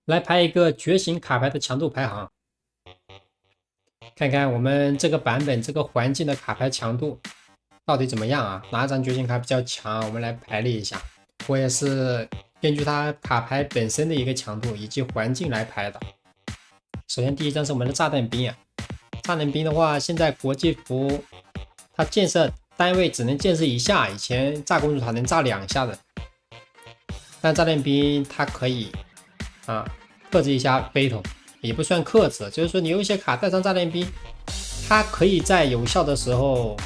来排一个觉醒卡牌的强度排行，看看我们这个版本这个环境的卡牌强度到底怎么样啊？哪张觉醒卡比较强？我们来排列一下。我也是根据它卡牌本身的一个强度以及环境来排的。首先第一张是我们的炸弹兵啊，炸弹兵的话，现在国际服它建设单位只能建设一下，以前炸公主塔能炸2下的，但炸弹兵它可以克制一下飞桶，也不算克制，就是说你有一些卡带上炸弹兵，它可以在有效的时候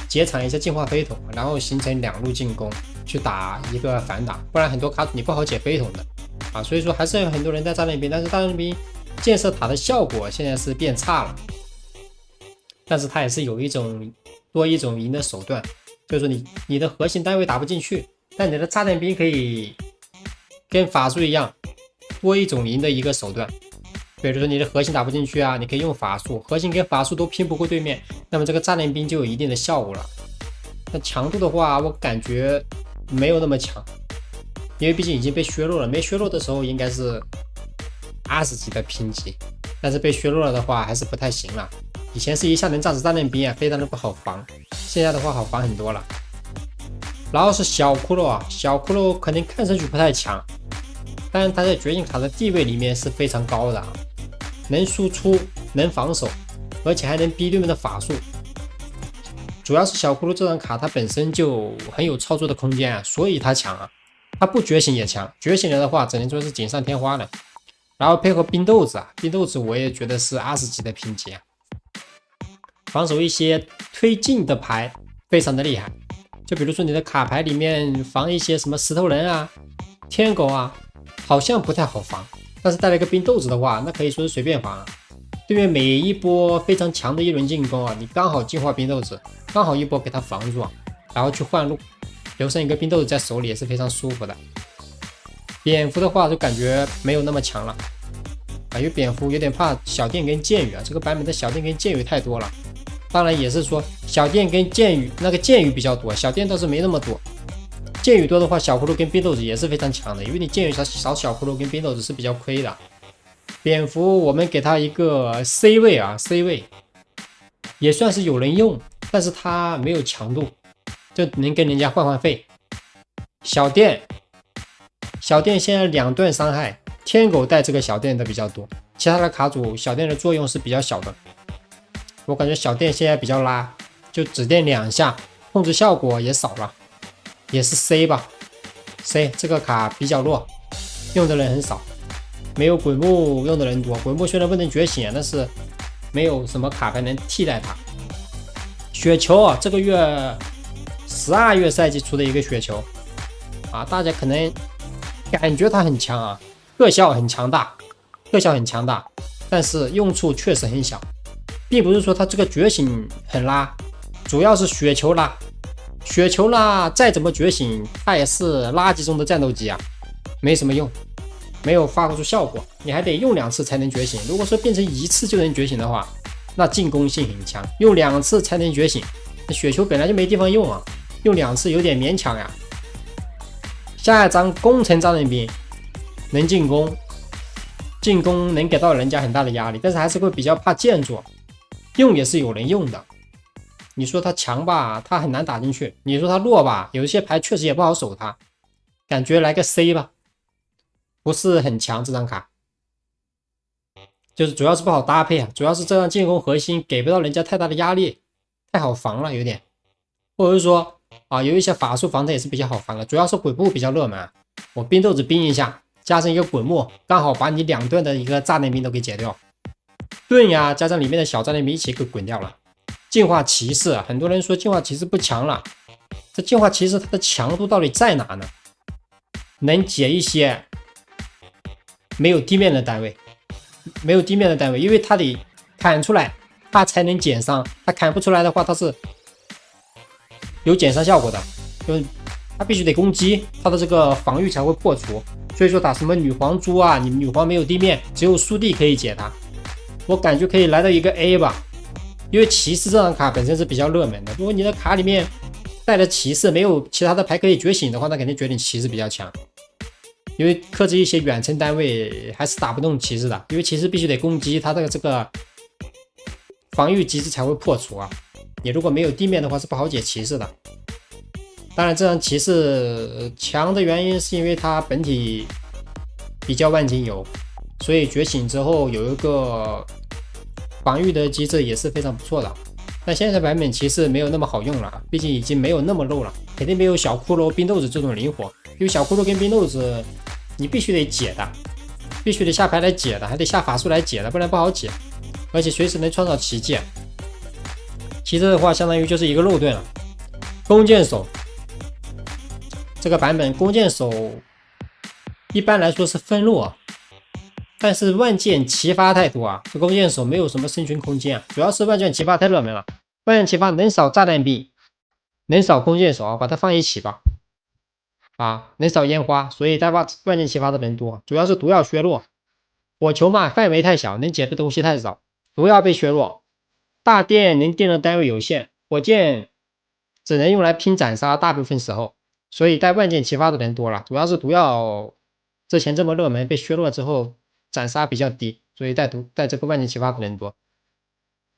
截场一下净化飞桶，然后形成2路进攻去打一个反打，不然很多卡组你不好解飞桶的啊。所以说还是有很多人带炸弹兵，但是炸弹兵建设塔的效果现在是变差了，但是它也是有多一种赢的手段，就是说你的核心单位打不进去，但你的炸弹兵可以跟法术一样多一种赢的一个手段。比如说你的核心打不进去啊，你可以用法术，核心跟法术都拼不过对面，那么这个炸弹兵就有一定的效果了。那强度的话，我感觉没有那么强，因为毕竟已经被削弱了，没削弱的时候应该是20级的评级，但是被削弱了的话还是不太行了。以前是一下能炸死炸弹兵啊，非常的不好防，现在的话好防很多了。然后是小骷髅啊，小骷髅可能看上去不太强，但是他在觉醒卡的地位里面是非常高的啊，能输出，能防守，而且还能逼对面的法术。主要是小骷髅这张卡它本身就很有操作的空间啊，所以它强啊。它不觉醒也强，觉醒了的话只能说是锦上添花了。然后配合冰豆子啊，冰豆子我也觉得是20级的评级啊，防守一些推进的牌非常的厉害。就比如说你的卡牌里面防一些什么石头人啊、天狗啊，好像不太好防，但是带了一个冰豆子的话，那可以说是随便防啊。对面每一波非常强的一轮进攻啊，你刚好净化冰豆子，刚好一波给他防住啊，然后去换路，留剩一个冰豆子在手里也是非常舒服的。蝙蝠的话就感觉没有那么强了啊，因为蝙蝠有点怕小电跟剑雨啊，这个版本的小电跟剑雨太多了。当然也是说小电跟剑雨，那个剑雨比较多，小电倒是没那么多。剑雨多的话，小骷髅跟冰豆子也是非常强的，因为你剑雨少小骷髅跟冰豆子是比较亏的。蝙蝠我们给它一个 C 位啊 ，C 位也算是有人用，但是它没有强度，就能跟人家换费。小电现在2段伤害，天狗带这个小电的比较多，其他的卡组小电的作用是比较小的。我感觉小电现在比较拉，就只电2下，控制效果也少了，也是 C 吧。C 这个卡比较弱，用的人很少，没有鬼木用的人多。鬼木虽然不能觉醒，但是没有什么卡牌能替代它。雪球啊，这个月12月赛季出的一个雪球啊，大家可能感觉它很强啊，特效很强大，但是用处确实很小。并不是说它这个觉醒很拉，主要是雪球拉。雪球拉再怎么觉醒，它也是垃圾中的战斗机啊，没什么用，没有发挥出效果。你还得用2次才能觉醒。如果说变成1次就能觉醒的话，那进攻性很强。用2次才能觉醒，那雪球本来就没地方用啊，用2次有点勉强呀。下一张工程炸弹兵能进攻能给到人家很大的压力，但是还是会比较怕建筑。用也是有人用的，你说它强吧，它很难打进去；你说它弱吧，有一些牌确实也不好守它。感觉来个 C 吧，不是很强这张卡，就是主要是不好搭配啊，主要是这张进攻核心给不到人家太大的压力，太好防了有点，或者是说啊有一些法术防的也是比较好防的，主要是鬼步比较热门啊，我冰豆子冰一下，加上一个滚木，刚好把你2段的一个炸弹兵都给解掉。盾呀，加上里面的小炸弹兵一起给滚掉了。净化骑士，很多人说净化骑士不强了，这净化骑士它的强度到底在哪呢？能解一些没有地面的单位，因为它得砍出来，它才能减伤，它砍不出来的话，它是有减伤效果的，就是它必须得攻击，它的这个防御才会破除。所以说打什么女皇珠啊，你女皇没有地面，只有速地可以解它。我感觉可以来到一个 A 吧，因为骑士这张卡本身是比较热门的。如果你的卡里面带了骑士，没有其他的牌可以觉醒的话，那肯定觉醒骑士比较强。因为克制一些远程单位还是打不动骑士的，因为骑士必须得攻击，它的这个防御机制才会破除啊。你如果没有地面的话，是不好解骑士的。当然，这张骑士强的原因是因为它本体比较万金油，所以觉醒之后有一个防御的机制也是非常不错的。但现在版本骑士没有那么好用了，毕竟已经没有那么肉了，肯定没有小骷髅、冰豆子这种灵活。因为小骷髅跟冰豆子你必须得解的，必须得下牌来解的，还得下法术来解的，不然不好解。而且随时能创造奇迹。骑士的话，相当于就是一个肉盾了。弓箭手这个版本，弓箭手一般来说是分弱，但是万箭齐发太多啊，这弓箭手没有什么生存空间啊，主要是万箭齐发太热门了。万箭齐发能扫炸弹兵，能扫弓箭手，把它放一起吧。能扫烟花，所以大把万箭齐发的人多，主要是毒药削弱。火球嘛，范围太小，能解的东西太少，毒药被削弱。大电能电的单位有限，火箭只能用来拼斩杀，大部分时候，所以带万箭齐发的人多了，主要是毒药之前这么热门被削弱之后，斩杀比较低，所以带这个万箭齐发的人多，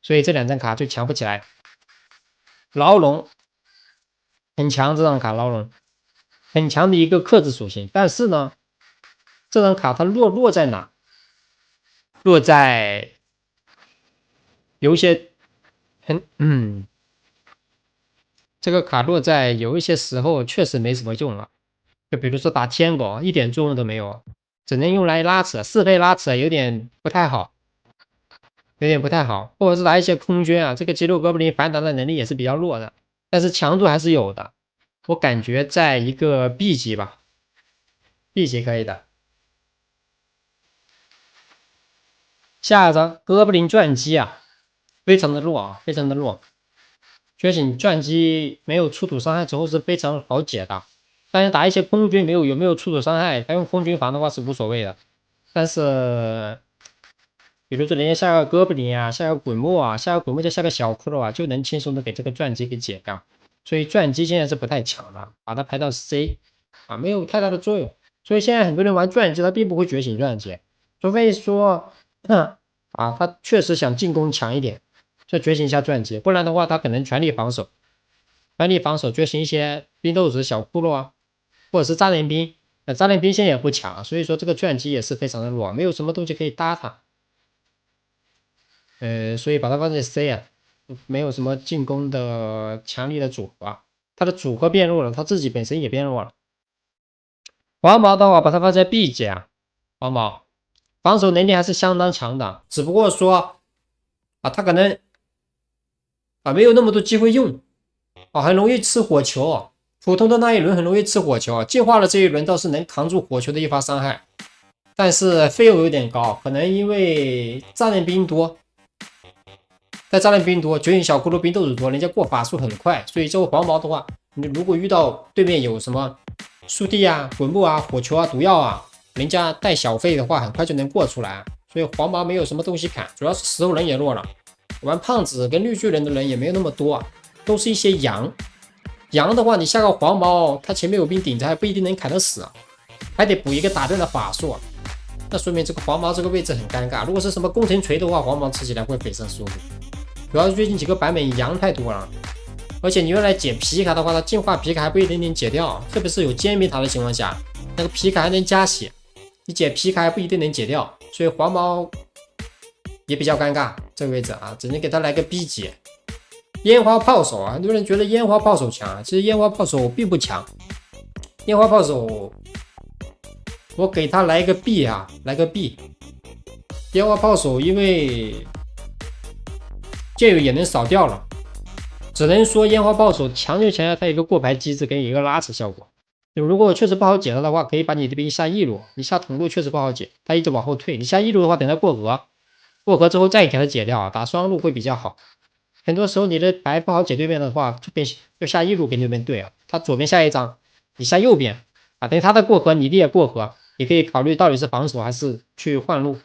所以这两张卡就强不起来。牢笼很强，这张卡牢笼很强的一个克制属性，但是呢，这张卡它落在哪？落在有一些这个卡落在有一些时候确实没什么用了，就比如说打天狗一点作用都没有，只能用来拉扯，适配拉扯有点不太好，或者是打一些空军啊，这个肌肉哥布林反打的能力也是比较弱的，但是强度还是有的，我感觉在一个 B 级吧，B 级可以的。下一张哥布林钻机啊，非常的弱，非常的弱。觉醒钻机没有出土伤害之后是非常好解的，但是打一些空军有没有出土伤害，他用空军防的话是无所谓的。但是比如说人家下个哥布林啊，下个滚木啊，下个滚木再下个小骷髅啊，就能轻松的给这个钻机给解掉。所以钻机现在是不太强的，把它排到 C 没有太大的作用。所以现在很多人玩钻机，他并不会觉醒钻机，除非说他确实想进攻强一点，就觉醒一下钻机，不然的话他可能全力防守，觉醒一些冰豆子、小骷髅啊，或者是炸弹兵。炸弹兵现在也不强，所以说这个钻机也是非常的弱，没有什么东西可以搭它。所以把它放在 C 啊，没有什么进攻的强力的组合，它的组合变弱了，它自己本身也变弱了。黄毛的话，把它放在 B 级啊，黄毛防守能力还是相当强的，只不过说他可能没有那么多机会用很容易吃火球，普通的那一轮很容易吃火球，进化了这一轮倒是能扛住火球的一发伤害，但是费用有点高，可能因为炸弹兵多，在炸弹兵多，觉醒小骷髅兵豆子多，人家过法术很快，所以这个黄毛的话，你如果遇到对面有什么速递啊、滚木啊、火球啊、毒药啊，人家带小费的话，很快就能过出来，所以黄毛没有什么东西砍，主要是石头人也弱了。玩胖子跟绿巨人的人也没有那么多都是一些羊的话，你下个黄毛，他前面有兵顶着，还不一定能砍得死还得补一个打断的法术那说明这个黄毛这个位置很尴尬。如果是什么工程锤的话，黄毛吃起来会非常舒服。主要是最近几个版本羊太多了，而且你用来解皮卡的话，它进化皮卡还不一定能解掉，特别是有歼灭塔的情况下，那个皮卡还能加血，你解皮卡还不一定能解掉，所以黄毛也比较尴尬这个位置只能给他来个 B 级。烟花炮手很多人觉得烟花炮手强，其实烟花炮手并不强。烟花炮手我给他来个 B 来个 B。烟花炮手因为剑友也能扫掉了，只能说烟花炮手强就强在它有一个过牌机制跟一个拉扯效果。如果确实不好解的话，可以把你这边下一路，你下同路确实不好解，他一直往后退，你下一路的话等他过河之后再给他解掉打双路会比较好。很多时候你的牌不好解对面的话，就下一路给对面对他左边下一张，你下右边等于他的过河你也过河，你可以考虑到底是防守还是去换路。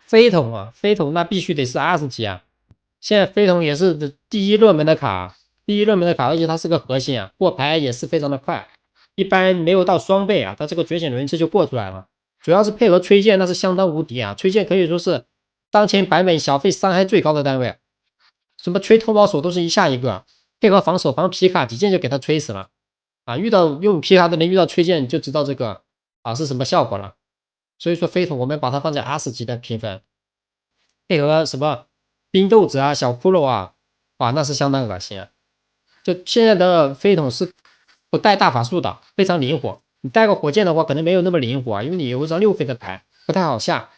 飞桶那必须得是20级现在飞桶也是第一热门的卡，而且它是个核心过牌也是非常的快。一般没有到双倍啊，它这个觉醒轮次就过出来了。主要是配合崔健，那是相当无敌啊！崔健可以说是当前版本小费伤害最高的单位，什么吹偷猫手都是一下一个，配合防守防皮卡几剑就给他吹死了啊！遇到用皮卡的人遇到崔健就知道这个啊是什么效果了。所以说飞桶我们把它放在 R 级的评分，配合什么冰豆子啊、小骷髅啊，哇，那是相当恶心啊！就现在的飞桶是不带大法术的，非常灵活。你带个火箭的话，可能没有那么灵活啊，因为你有一张6费的牌，不太好下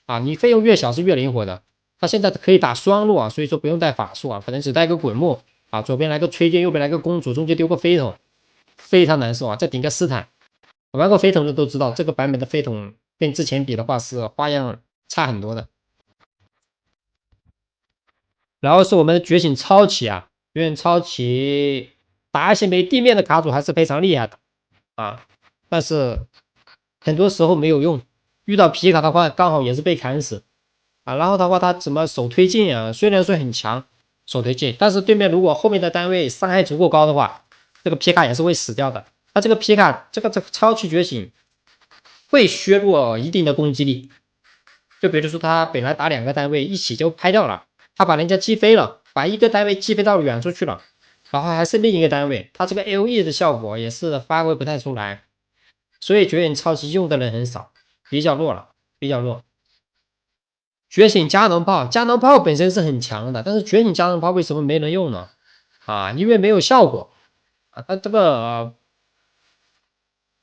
啊。你费用越小是越灵活的。他现在可以打双路啊，所以说不用带法术啊，可能只带个滚木啊，左边来个崔健，右边来个公主，中间丢个飞桶，非常难受啊。再顶个斯坦，玩过飞桶的都知道，这个版本的飞桶跟之前比的话是花样差很多的。然后是我们的觉醒超奇啊，觉醒超奇打一些没地面的卡组还是非常厉害的啊，但是很多时候没有用，遇到皮卡的话刚好也是被砍死啊。然后的话他怎么手推进啊，虽然说很强手推进，但是对面如果后面的单位伤害足够高的话，这个皮卡也是会死掉的。他这个皮卡这个超奇觉醒会削弱一定的攻击力，就比如说他本来打2个单位一起就拍掉了，他把人家击飞了，把一个单位击飞到远处去了，然后还是另一个单位，他这个 AOE 的效果也是发挥不太出来，所以觉醒超级用的人很少，比较弱了，比较弱。觉醒加农炮，加农炮本身是很强的，但是觉醒加农炮为什么没人用呢？啊，因为没有效果啊，它这个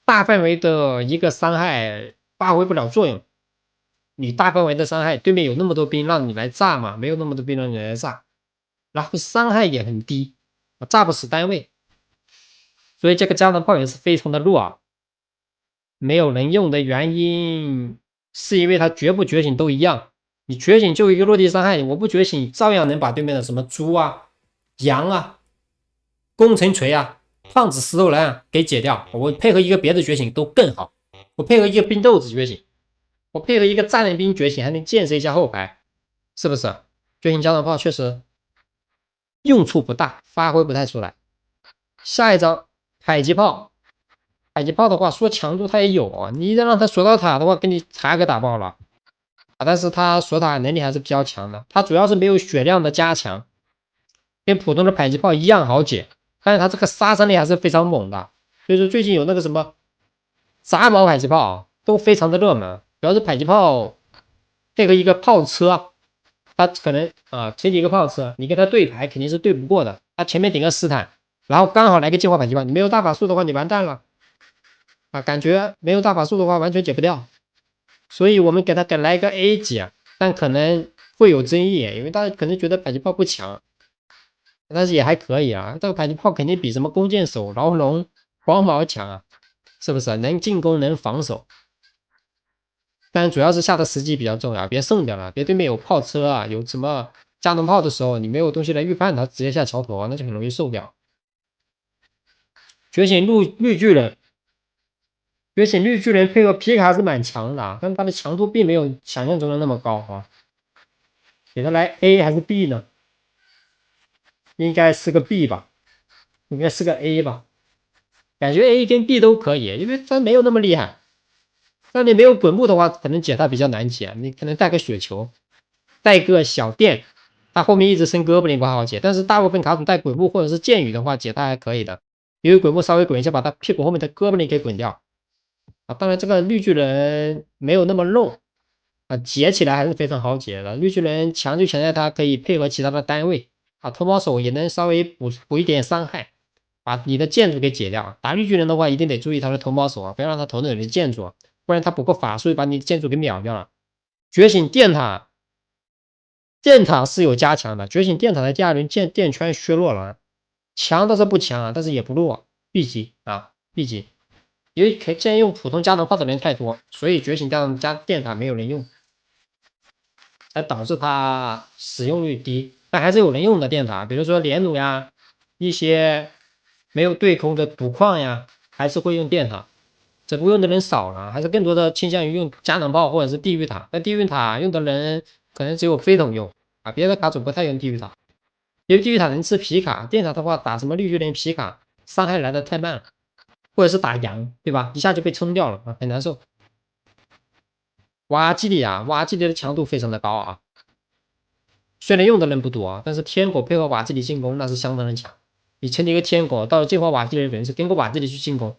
大范围的一个伤害发挥不了作用。你大范围的伤害，对面有那么多兵让你来炸嘛？没有那么多兵让你来炸，然后伤害也很低，炸不死单位，所以这个加农炮也是非常的弱啊。没有人用的原因是因为它觉不觉醒都一样，你觉醒就一个落地伤害，我不觉醒照样能把对面的什么猪啊、羊啊、工程锤啊、胖子石头人啊给解掉。我配合一个别的觉醒都更好，我配合一个冰豆子觉醒。我配合一个战刃兵觉醒，还能建设一下后排，是不是？觉醒加农炮确实用处不大，发挥不太出来。下一张迫击炮，迫击炮的话说强度它也有啊，你让它锁到塔的话，给你塔给打爆了啊！但是它锁塔能力还是比较强的，它主要是没有血量的加强，跟普通的迫击炮一样好解，但是它这个杀伤力还是非常猛的。所以说最近有那个什么杂毛迫击炮都非常的热门。主要是迫击炮配合一个炮车，他可能前几个炮车，你跟他对排肯定是对不过的。他前面顶个斯坦，然后刚好来个净化迫击炮，你没有大法术的话，你完蛋了啊！感觉没有大法术的话，完全解不掉。所以我们给他来个 A 级，但可能会有争议，因为大家可能觉得迫击炮不强，但是也还可以啊。这个迫击炮肯定比什么弓箭手、牢笼、黄毛强啊，是不是？能进攻，能防守。但主要是下的时机比较重要，别剩掉了，别对面有炮车啊，有什么加农炮的时候，你没有东西来预判它，直接下桥头，那就很容易受掉。觉醒绿巨人，觉醒绿巨人配合皮卡是蛮强的，但它的强度并没有想象中的那么高啊。给它来 A 还是 B 呢？应该是个 B 吧，应该是个 A 吧。感觉 A 跟 B 都可以，因为它没有那么厉害。那你没有滚木的话，可能解它比较难解，你可能带个雪球，带个小电，它后面一直升哥布林不好解。但是大部分卡组带滚木或者是剑雨的话，解它还可以的，因为滚木稍微滚一下，把它屁股后面的哥布林给滚掉啊。当然这个绿巨人没有那么漏啊，解起来还是非常好解的。绿巨人强就强在它可以配合其他的单位啊，偷猫手也能稍微补一点伤害，把你的建筑给解掉。打绿巨人的话，一定得注意他的偷猫手啊，不要让他投你的建筑，不然他补个法术把你建筑给秒掉了。觉醒电塔，电塔是有加强的，觉醒电塔的第2轮电圈削弱了，强倒是不强啊，但是也不弱 ，B 级啊 ，B 级。因为现在用普通加农炮的人太多，所以觉醒加电塔没有人用，才导致它使用率低。但还是有人用的电塔，比如说连弩呀，一些没有对空的赌矿呀，还是会用电塔。只不过用的人少了，还是更多的倾向于用加农炮或者是地狱塔。但地狱塔用的人可能只有飞桶用啊，别的卡组不太用地狱塔，因为地狱塔能吃皮卡，电塔的话打什么绿巨人皮卡伤害来的太慢了。或者是打羊，对吧？一下就被冲掉了啊，很难受。瓦基里啊，瓦基里的强度非常的高啊，虽然用的人不多啊，但是天狗配合瓦基里进攻那是相当的强。以前的一个天狗到了进化瓦基里等于是跟个瓦基里去进攻，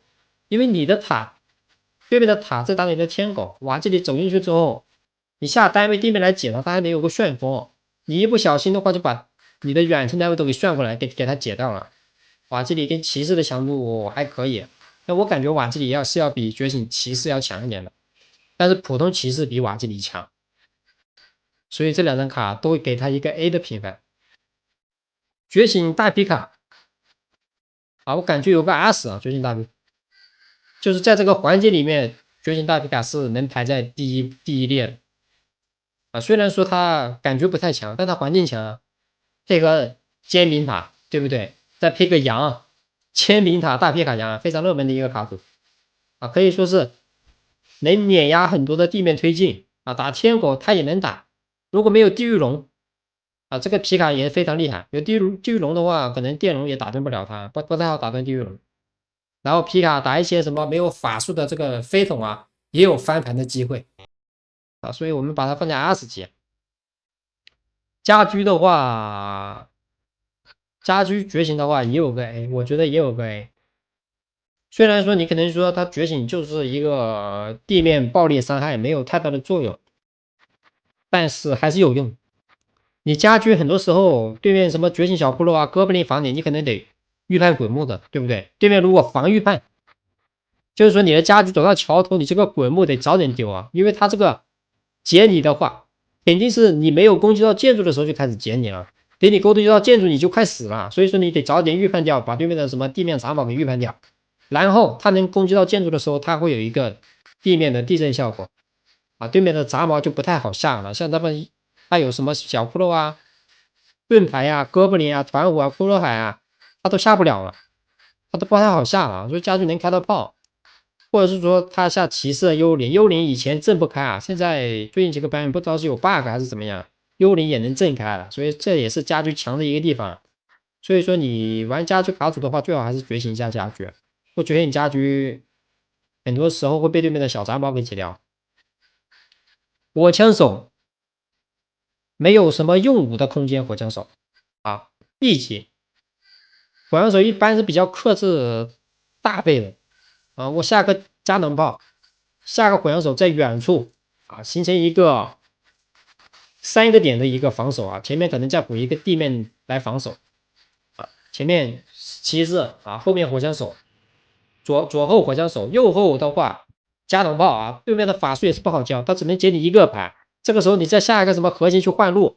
因为你的塔对面的塔在打你的天狗，瓦基里走进去之后，你下单位地面来解它，它还没有个旋风，你一不小心的话就把你的远程单位都给旋过来，给它解掉了。瓦基里跟骑士的强度还可以，那我感觉瓦基里要比觉醒骑士要强一点的，但是普通骑士比瓦基里强，所以这两张卡都会给他一个 A 的评分。觉醒大皮卡啊，我感觉有个 S 啊，觉醒大皮，就是在这个环节里面，觉醒大皮卡是能排在第一列的啊。虽然说它感觉不太强，但它环境强，配合煎饼塔，对不对？再配个羊，煎饼塔大皮卡羊，非常热门的一个卡组啊，可以说是能碾压很多的地面推进啊。打天狗它也能打，如果没有地狱龙啊，这个皮卡也非常厉害。有地狱龙的话，可能电龙也打断不了它，不太好打断地狱龙。然后皮卡打一些什么没有法术的这个飞桶啊，也有翻盘的机会啊，所以我们把它放在20级。家居的话，家居觉醒的话也有个 A，我觉得也有个 A。虽然说你可能说它觉醒就是一个地面暴力伤害，没有太大的作用，但是还是有用。你家居很多时候对面什么觉醒小骷髅啊、哥布林防你，你可能得预判滚木的，对不对？对面如果防预判，就是说你的家居走到桥头，你这个滚木得早点丢啊，因为他这个解你的话，肯定是你没有攻击到建筑的时候就开始解你了，等你攻击到建筑你就快死了，所以说你得早点预判掉，把对面的什么地面杂毛给预判掉，然后他能攻击到建筑的时候，他会有一个地面的地震效果啊，对面的杂毛就不太好下了，像他们他有什么小骷髅啊、盾牌啊、哥布林啊、团舞啊、骷髅海啊，他都下不了了，他都不太好下了，所以家具能开到炮，或者是说他下骑士幽灵，幽灵以前震不开啊，现在最近几个版本不知道是有 bug 还是怎么样，幽灵也能震开了，所以这也是家居强的一个地方。所以说你玩家居卡组的话，最好还是觉醒一下家居，不觉醒家居，很多时候会被对面的小杂毛给解掉。火枪手没有什么用武的空间，火枪手啊 B 级，火枪手一般是比较克制大倍的啊，我下个加农炮，下个火枪手在远处啊，形成一个3个点的一个防守啊，前面可能再补一个地面来防守啊，前面骑士啊，后面火枪手，左后火枪手，右后的话加农炮啊，对面的法术也是不好交，他只能解你一个牌，这个时候你再下一个什么核心去换路，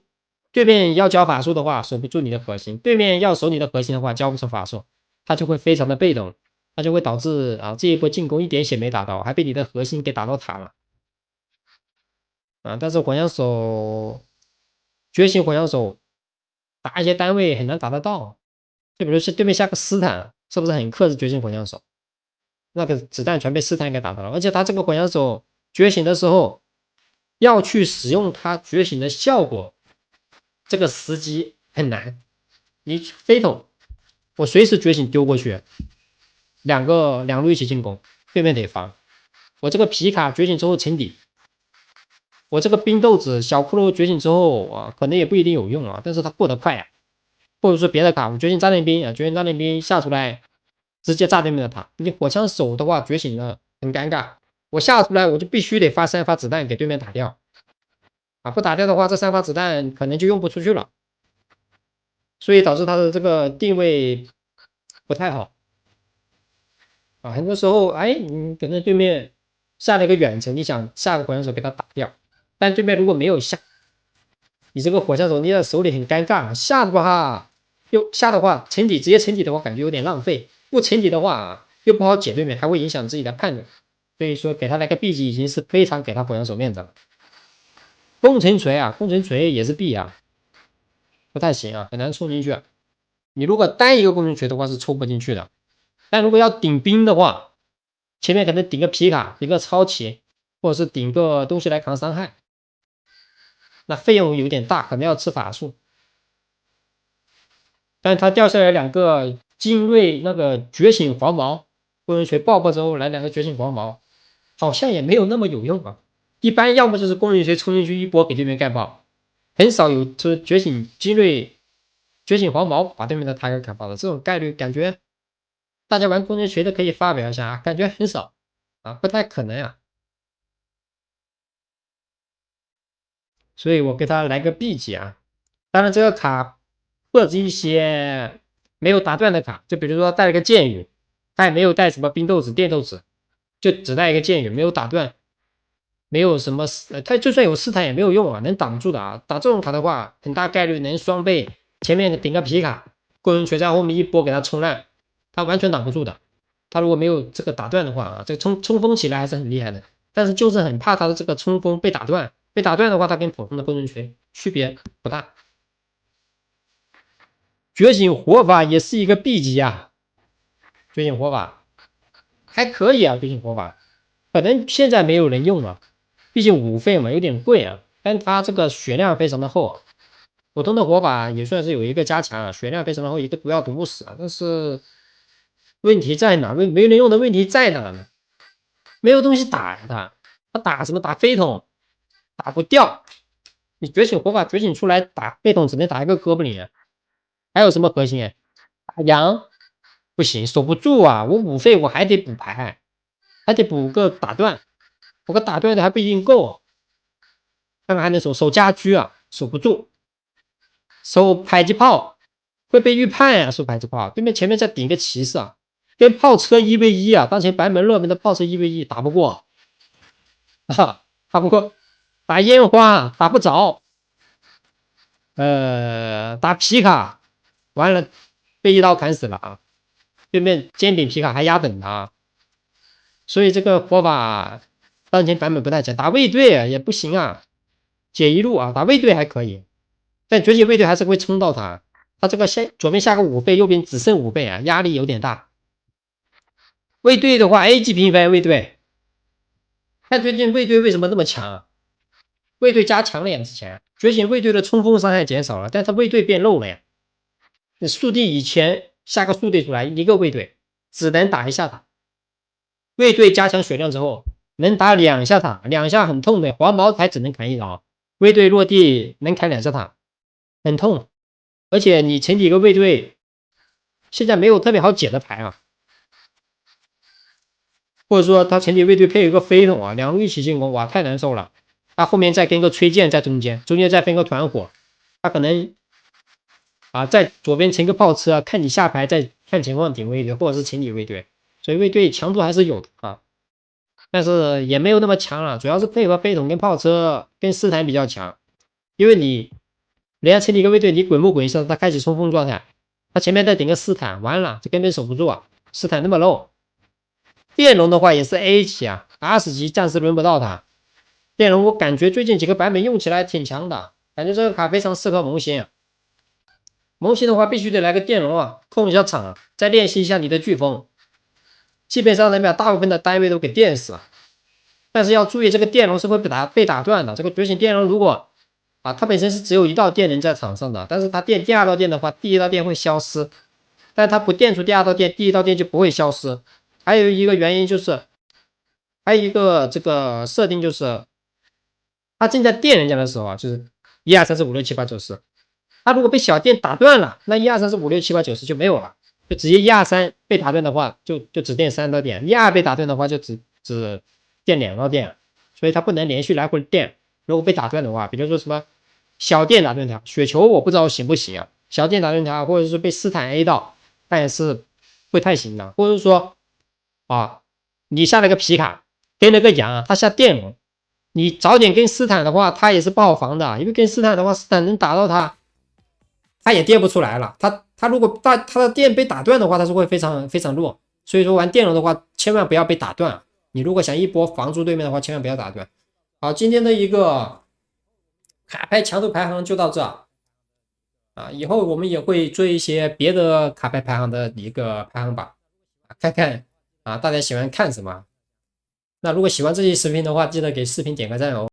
对面要交法术的话守不住你的核心，对面要守你的核心的话交不出法术，他就会非常的被动，那就会导致啊这一波进攻一点血没打到，还被你的核心给打到塔了啊！但是火枪手觉醒火枪手打一些单位很难打得到，就比如是对面下个斯坦，是不是很克制觉醒火枪手？那个子弹全被斯坦给打到了，而且他这个火枪手觉醒的时候要去使用他觉醒的效果，这个时机很难。你飞桶，我随时觉醒丢过去，两路一起进攻，对面得防。我这个皮卡觉醒之后沉底，我这个冰豆子小骷髅觉醒之后啊，可能也不一定有用啊，但是它过得快啊。或者说别的卡，我觉醒炸弹兵啊，觉醒炸弹兵下出来直接炸对面的塔。你火枪手的话觉醒了很尴尬，我下出来我就必须得发3发子弹给对面打掉啊，不打掉的话这3发子弹可能就用不出去了，所以导致他的这个定位不太好啊。很多时候哎，你可能对面下了一个远程，你想下个火枪手给他打掉，但对面如果没有下，你这个火枪手你的手里很尴尬，下的话又下的话沉底直接沉底的话感觉有点浪费，不沉底的话又不好解对面，还会影响自己的判断，所以说给他来个 B 级已经是非常给他火枪手面子了。工程锤啊，工程锤也是 B 啊，不太行啊，很难冲进去啊。你如果单一个工程锤的话是抽不进去的，但如果要顶兵的话，前面可能顶个皮卡，顶个超骑，或者是顶个东西来扛伤害，那费用有点大，可能要吃法术。但是他掉下来2个精锐那个觉醒黄毛，工人锤爆之后来2个觉醒黄毛，好像也没有那么有用啊。一般要么就是工人锤冲进去一波给对面干爆，很少有就是觉醒精锐、觉醒黄毛把对面的塔给砍爆的这种概率，感觉大家玩工人锤的可以发表一下啊，感觉很少啊，不太可能啊。所以我给他来个 B 级啊。当然这个卡设置一些没有打断的卡，就比如说带了个剑雨，他也没有带什么冰豆子、电豆子，就只带一个剑雨，没有打断，没有什么他就算有试探也没有用啊，能挡住的啊。打这种卡的话，很大概率能双倍，前面顶个皮卡，过人锤在后面一波给他冲烂，他完全挡不住的。他如果没有这个打断的话啊，这个冲锋起来还是很厉害的，但是就是很怕他的这个冲锋被打断，被打断的话，他跟普通的过人锤区别不大。觉醒活法也是一个 B 级啊，觉醒活法还可以啊，觉醒活法可能现在没有人用了，毕竟5费嘛，有点贵啊，但它这个血量非常的厚，普通的活法也算是有一个加强啊，血量非常的厚，一个毒药毒不死啊，但是问题在哪？没人用的问题在哪呢？没有东西打他，他打什么？打飞桶，打不掉。你觉醒活法觉醒出来打飞桶，只能打一个哥布林，还有什么核心？打羊不行，守不住啊！我5费我还得补牌，还得补个打断，补个打断的还不一定够。看看还能守家居啊，守不住。守迫击炮会被预判啊，守迫击炮，对面前面再顶个骑士啊，跟炮车1v1啊，当前版本热门的炮车1v1打不过啊，打不过，打烟花打不着，打皮卡完了被一刀砍死了啊，对面尖顶皮卡还压等他，所以这个活法当前版本不太强，打卫队也不行啊，解一路啊，打卫队还可以，但觉醒卫队还是会冲到他，他这个左边下个5倍，右边只剩5倍啊，压力有点大。卫队的话 A 级评分卫队，看最近卫队为什么那么强啊？卫队加强了呀，之前觉醒卫队的冲锋伤害减少了，但他卫队变肉了呀。速递以前下个速递出来一个卫队只能打1下塔，卫队加强血量之后能打2下塔，2下很痛的，黄毛才只能砍1刀，卫队落地能砍2下塔，很痛。而且你前几个卫队现在没有特别好解的牌啊，或者说他前几卫队配一个飞桶啊，2路一起进攻，哇，太难受了。他后面再跟个崔健在中间再分个团伙，他可能啊在左边乘个炮车，看你下牌再看情况顶卫队，或者是请你卫队，所以卫队强度还是有的啊，但是也没有那么强了，主要是配合飞桶跟炮车跟斯坦比较强，因为你人家请你一个卫队，你滚不滚一下，他开启冲锋状态，他前面再顶个斯坦，完了这根本守不住啊，斯坦那么 low。电龙的话也是 A 级啊，20级暂时轮不到他。电龙我感觉最近几个版本用起来挺强的，感觉这个卡非常适合萌新啊。萌新的话必须得来个电龙啊，控一下场，再练习一下你的飓风，基本上能把大部分的单位都给电死了。但是要注意，这个电龙是会被打断的。这个觉醒电龙如果啊，它本身是只有1道电能在场上的，但是它电第2道电的话，第1道电会消失，但它不电出第2道电，第1道电就不会消失。还有一个原因就是，还有一个这个设定就是，他正在电人家的时候啊，就是1 2 3 4 5 6 7 8 9 10，他如果被小电打断了，那1 2 3 4 5 6 7 8 9 10就没有了，就直接1 2 3被打断的话，就只电3道电，1 2被打断的话就只电2道电，所以他不能连续来回电。如果被打断的话，比如说什么小电打断他，雪球我不知道行不行啊，小电打断他，或者是被斯坦 A 到，但是不太行的，或者说啊，你下了个皮卡跟了个羊，他下电龙，你早点跟斯坦的话，他也是不好防的，因为跟斯坦的话，斯坦能打到他，他也电不出来了。他如果他的电被打断的话，他是会非常非常弱。所以说玩电龙的话，千万不要被打断。你如果想一波防住对面的话，千万不要打断。好，今天的一个卡牌强度排行就到这啊，以后我们也会做一些别的卡牌排行的一个排行榜，看看啊大家喜欢看什么。那如果喜欢这期视频的话，记得给视频点个赞哦。